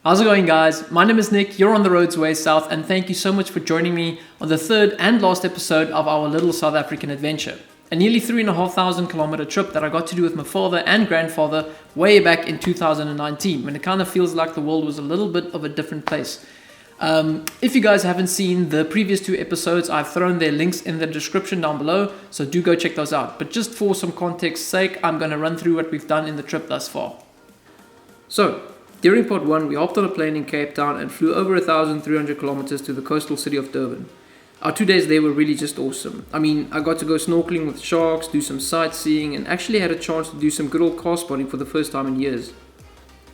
How's it going, guys? My name is Nick, you're on the roads way south, and thank you so much for joining me on the third and last episode of our little South African adventure. A nearly 3,500 kilometer trip that I got to do with my father and grandfather way back in 2019, when it kind of feels like the world was a little bit of a different place. If you guys haven't seen the previous two episodes, I've thrown their links in the description down below, so do go check those out. But just for some context's sake, I'm going to run through what we've done in the trip thus far. So, during part 1, we hopped on a plane in Cape Town and flew over 1,300 kilometers to the coastal city of Durban. Our 2 days there were really just awesome. I mean, I got to go snorkeling with sharks, do some sightseeing, and actually had a chance to do some good old car spotting for the first time in years.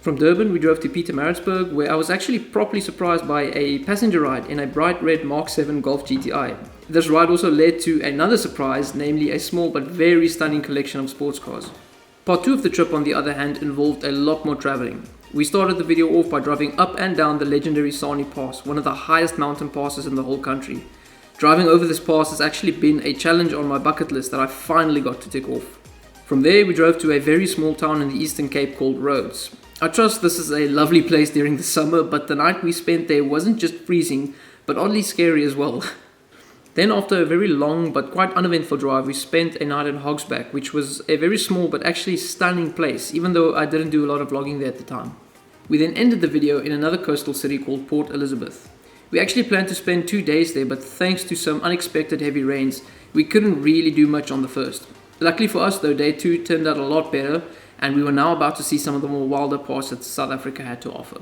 From Durban, we drove to Pietermaritzburg, where I was actually properly surprised by a passenger ride in a bright red Mark 7 Golf GTI. This ride also led to another surprise, namely a small but very stunning collection of sports cars. Part 2 of the trip, on the other hand, involved a lot more traveling. We started the video off by driving up and down the legendary Sony Pass, one of the highest mountain passes in the whole country. Driving over this pass has actually been a challenge on my bucket list that I finally got to tick off. From there, we drove to a very small town in the Eastern Cape called Rhodes. I trust this is a lovely place during the summer, but the night we spent there wasn't just freezing, but oddly scary as well. Then, after a very long but quite uneventful drive, we spent a night in Hogsback, which was a very small but actually stunning place, even though I didn't do a lot of vlogging there at the time. We then ended the video in another coastal city called Port Elizabeth. We actually planned to spend 2 days there, but thanks to some unexpected heavy rains, we couldn't really do much on the first. Luckily for us though, day 2 turned out a lot better, and we were now about to see some of the more wilder parts that South Africa had to offer.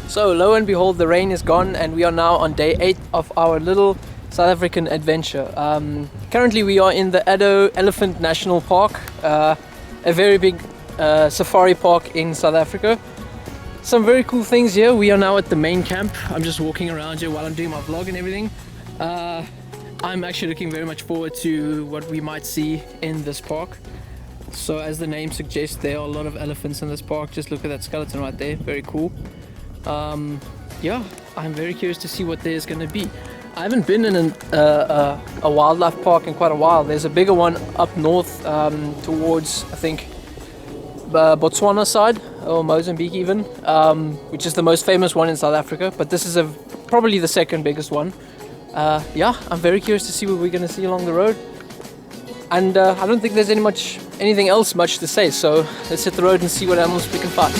So lo and behold, the rain is gone and we are now on day 8 of our little South African adventure. Currently we are in the Addo Elephant National Park, a very big safari park in South Africa. Some very cool things here. We are now at the main camp. I'm just walking around here while I'm doing my vlog and everything. I'm actually looking very much forward to what we might see in this park. So as the name suggests, there are a lot of elephants in this park. Just look at that skeleton right there, very cool. Yeah, I'm very curious to see what there's going to be. I haven't been in a wildlife park in quite a while. There's a bigger one up north towards, I think, Botswana side, or Mozambique even, which is the most famous one in South Africa, but this is probably the second biggest one. Yeah, I'm very curious to see what we're going to see along the road. And I don't think there's anything else much to say, so let's hit the road and see what animals we can find.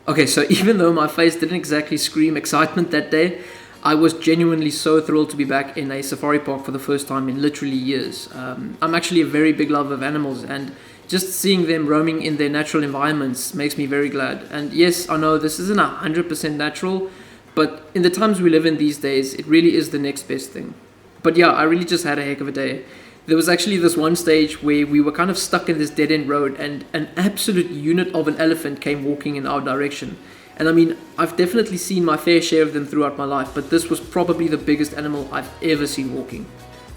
Okay, so even though my face didn't exactly scream excitement that day, I was genuinely so thrilled to be back in a safari park for the first time in literally years. I'm actually a very big lover of animals, and just seeing them roaming in their natural environments makes me very glad. And yes, I know this isn't 100% natural, but in the times we live in these days, it really is the next best thing. But yeah, I really just had a heck of a day. There was actually this one stage where we were kind of stuck in this dead-end road, and an absolute unit of an elephant came walking in our direction. And I mean, I've definitely seen my fair share of them throughout my life, but this was probably the biggest animal I've ever seen walking.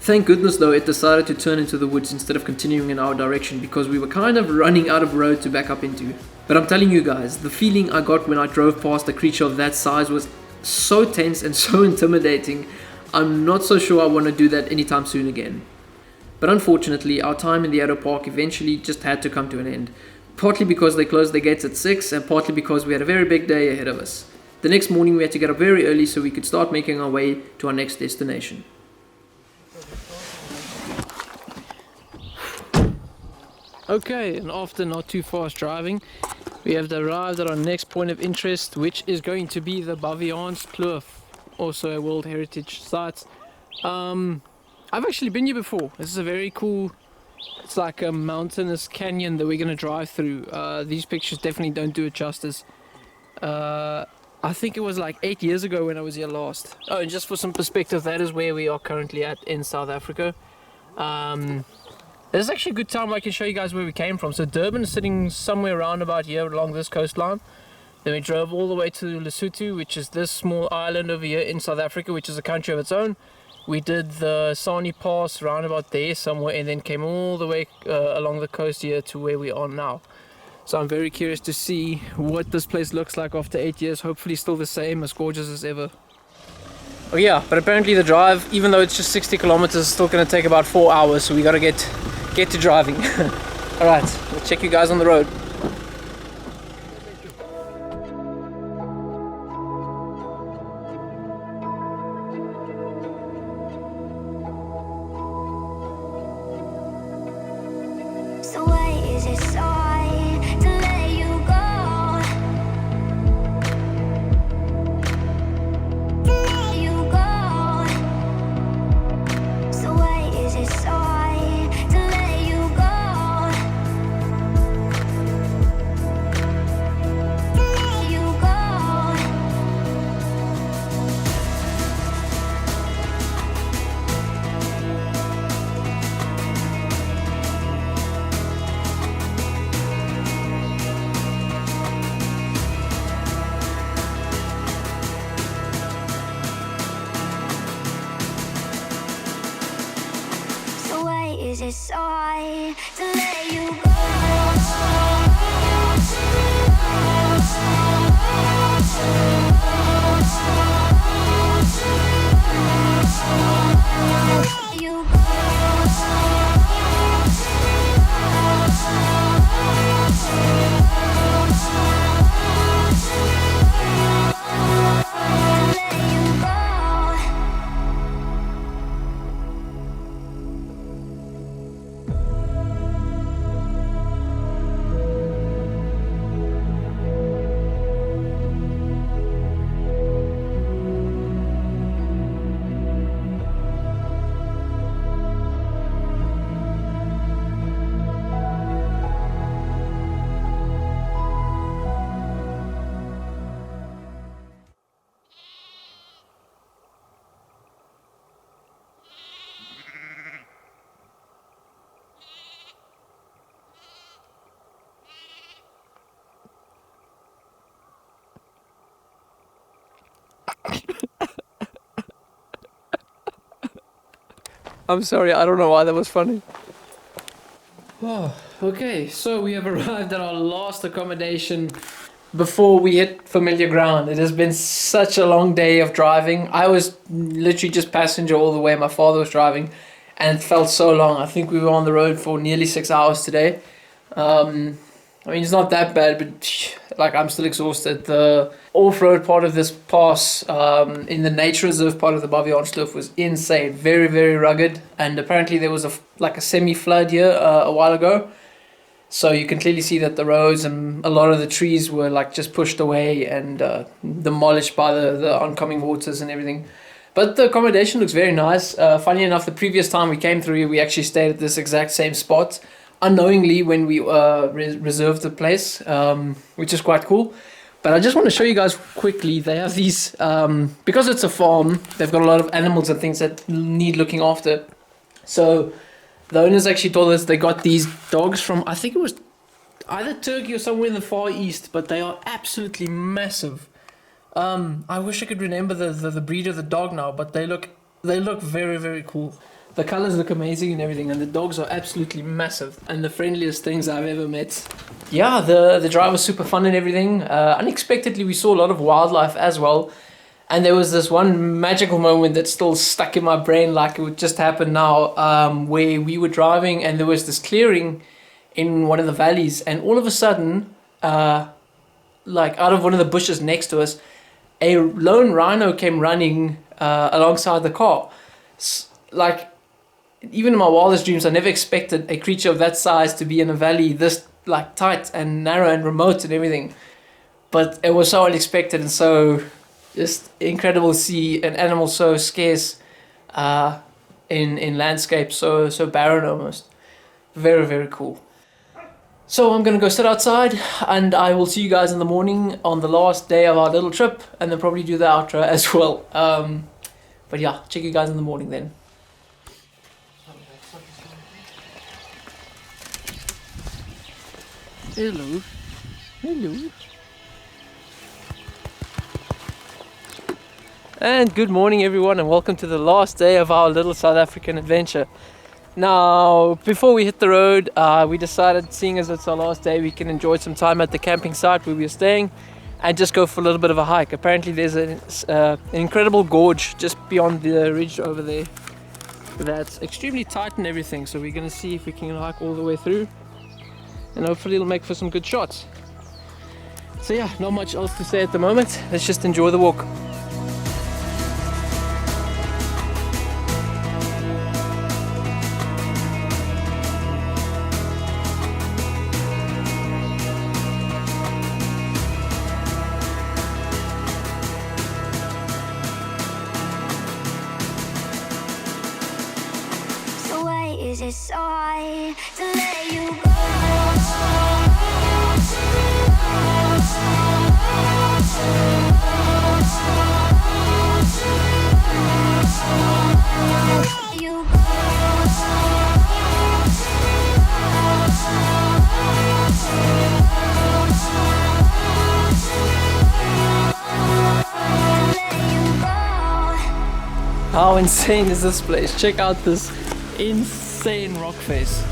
Thank goodness though it decided to turn into the woods instead of continuing in our direction, because we were kind of running out of road to back up into. But I'm telling you guys, the feeling I got when I drove past a creature of that size was so tense and so intimidating. I'm not so sure I want to do that anytime soon again. But unfortunately, our time in the Addo Park eventually just had to come to an end. Partly because they closed their gates at 6, and partly because we had a very big day ahead of us. The next morning we had to get up very early so we could start making our way to our next destination. Okay, and after not too fast driving, we have arrived at our next point of interest, which is going to be the Baviaanskloof, also a World Heritage Site. I've actually been here before. This is a very cool, it's like a mountainous canyon that we're going to drive through. These pictures definitely don't do it justice. I think it was like 8 years ago when I was here last. Oh, and just for some perspective, that is where we are currently at in South Africa. This is actually a good time where I can show you guys where we came from. So Durban is sitting somewhere around about here along this coastline. Then we drove all the way to Lesotho, which is this small island over here in South Africa, which is a country of its own. We did the Sony pass round about there somewhere, and then came all the way along the coast here to where we are now. So I'm very curious to see what this place looks like after 8 years. Hopefully still the same, as gorgeous as ever. Oh yeah, but apparently the drive, even though it's just 60 kilometers, is still going to take about 4 hours, so we got to get to driving. Alright, we'll check you guys on the road. Is it so hard to let you go? You go. I'm sorry, I don't know why that was funny. Oh, okay, so we have arrived at our last accommodation before we hit familiar ground. It has been such a long day of driving. I was literally just passenger all the way. My father was driving, and it felt so long. I think we were on the road for nearly 6 hours today. I mean, it's not that bad, but like I'm still exhausted. The off-road part of this pass in the nature reserve part of the Baviaanskloof was insane. Very, very rugged. And apparently there was a semi-flood here a while ago. So you can clearly see that the roads and a lot of the trees were like just pushed away and demolished by the oncoming waters and everything. But the accommodation looks very nice. Funny enough, the previous time we came through here, we actually stayed at this exact same spot, unknowingly when we reserved the place, which is quite cool. But I just want to show you guys quickly. They have these, because it's a farm, they've got a lot of animals and things that need looking after. So the owners actually told us they got these dogs from, I think it was either Turkey or somewhere in the Far East, but they are absolutely massive. I wish I could remember the breed of the dog now, but they look very, very cool. The colors look amazing and everything, and the dogs are absolutely massive and the friendliest things I've ever met. Yeah, the drive was super fun and everything. Unexpectedly, we saw a lot of wildlife as well. And there was this one magical moment that's still stuck in my brain, like it would just happen now, where we were driving and there was this clearing in one of the valleys, and all of a sudden, like out of one of the bushes next to us, a lone rhino came running alongside the car. Like, even in my wildest dreams, I never expected a creature of that size to be in a valley this like tight and narrow and remote and everything. But it was so unexpected and so just incredible to see an animal so scarce in landscape, so barren almost. Very, very cool. So I'm gonna go sit outside and I will see you guys in the morning on the last day of our little trip, and then probably do the outro as well. But yeah, check you guys in the morning then. Hello. Hello. And good morning everyone, and welcome to the last day of our little South African adventure. Now, before we hit the road, we decided, seeing as it's our last day, we can enjoy some time at the camping site where we are staying and just go for a little bit of a hike. Apparently there's an incredible gorge just beyond the ridge over there that's extremely tight and everything, so we're going to see if we can hike all the way through, and hopefully it'll make for some good shots. So yeah, not much else to say at the moment. Let's just enjoy the walk. So why is it so hard to let you go? You How insane is this place? Check out this insane rock face.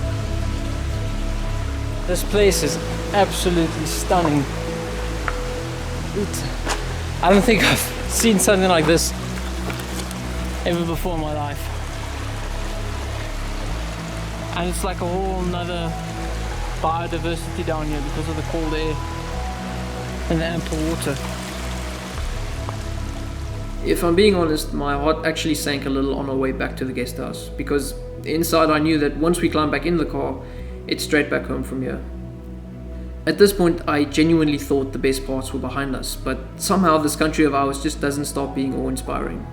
This place is absolutely stunning. I don't think I've seen something like this ever before in my life. And it's like a whole nother biodiversity down here because of the cold air and the ample water. If I'm being honest, my heart actually sank a little on our way back to the guest house, because inside I knew that once we climb back in the car, it's straight back home from here. At this point, I genuinely thought the best parts were behind us, but somehow this country of ours just doesn't stop being awe-inspiring.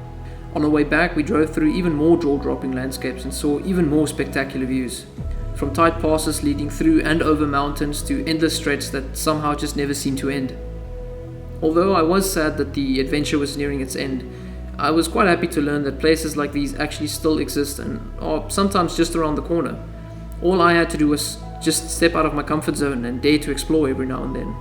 On our way back, we drove through even more jaw-dropping landscapes and saw even more spectacular views. From tight passes leading through and over mountains to endless stretches that somehow just never seem to end. Although I was sad that the adventure was nearing its end, I was quite happy to learn that places like these actually still exist and are sometimes just around the corner. All I had to do was just step out of my comfort zone and dare to explore every now and then.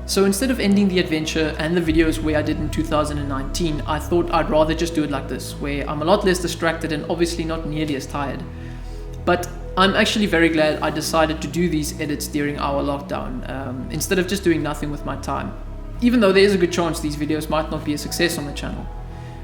So instead of ending the adventure and the videos where I did in 2019, I thought I'd rather just do it like this, where I'm a lot less distracted and obviously not nearly as tired. But I'm actually very glad I decided to do these edits during our lockdown, instead of just doing nothing with my time. Even though there is a good chance these videos might not be a success on the channel.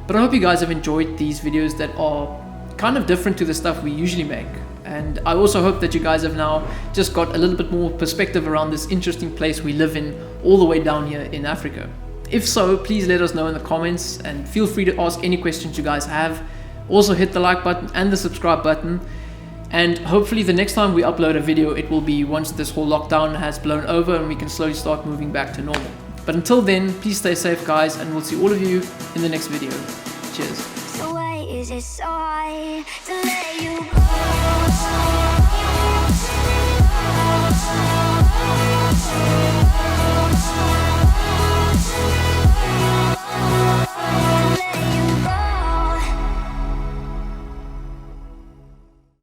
But I hope you guys have enjoyed these videos that are kind of different to the stuff we usually make. And I also hope that you guys have now just got a little bit more perspective around this interesting place we live in all the way down here in Africa. If so, please let us know in the comments and feel free to ask any questions you guys have. Also hit the like button and the subscribe button. And hopefully the next time we upload a video, it will be once this whole lockdown has blown over and we can slowly start moving back to normal. But until then, please stay safe, guys, and we'll see all of you in the next video. Cheers. So why is it so hard to let you go?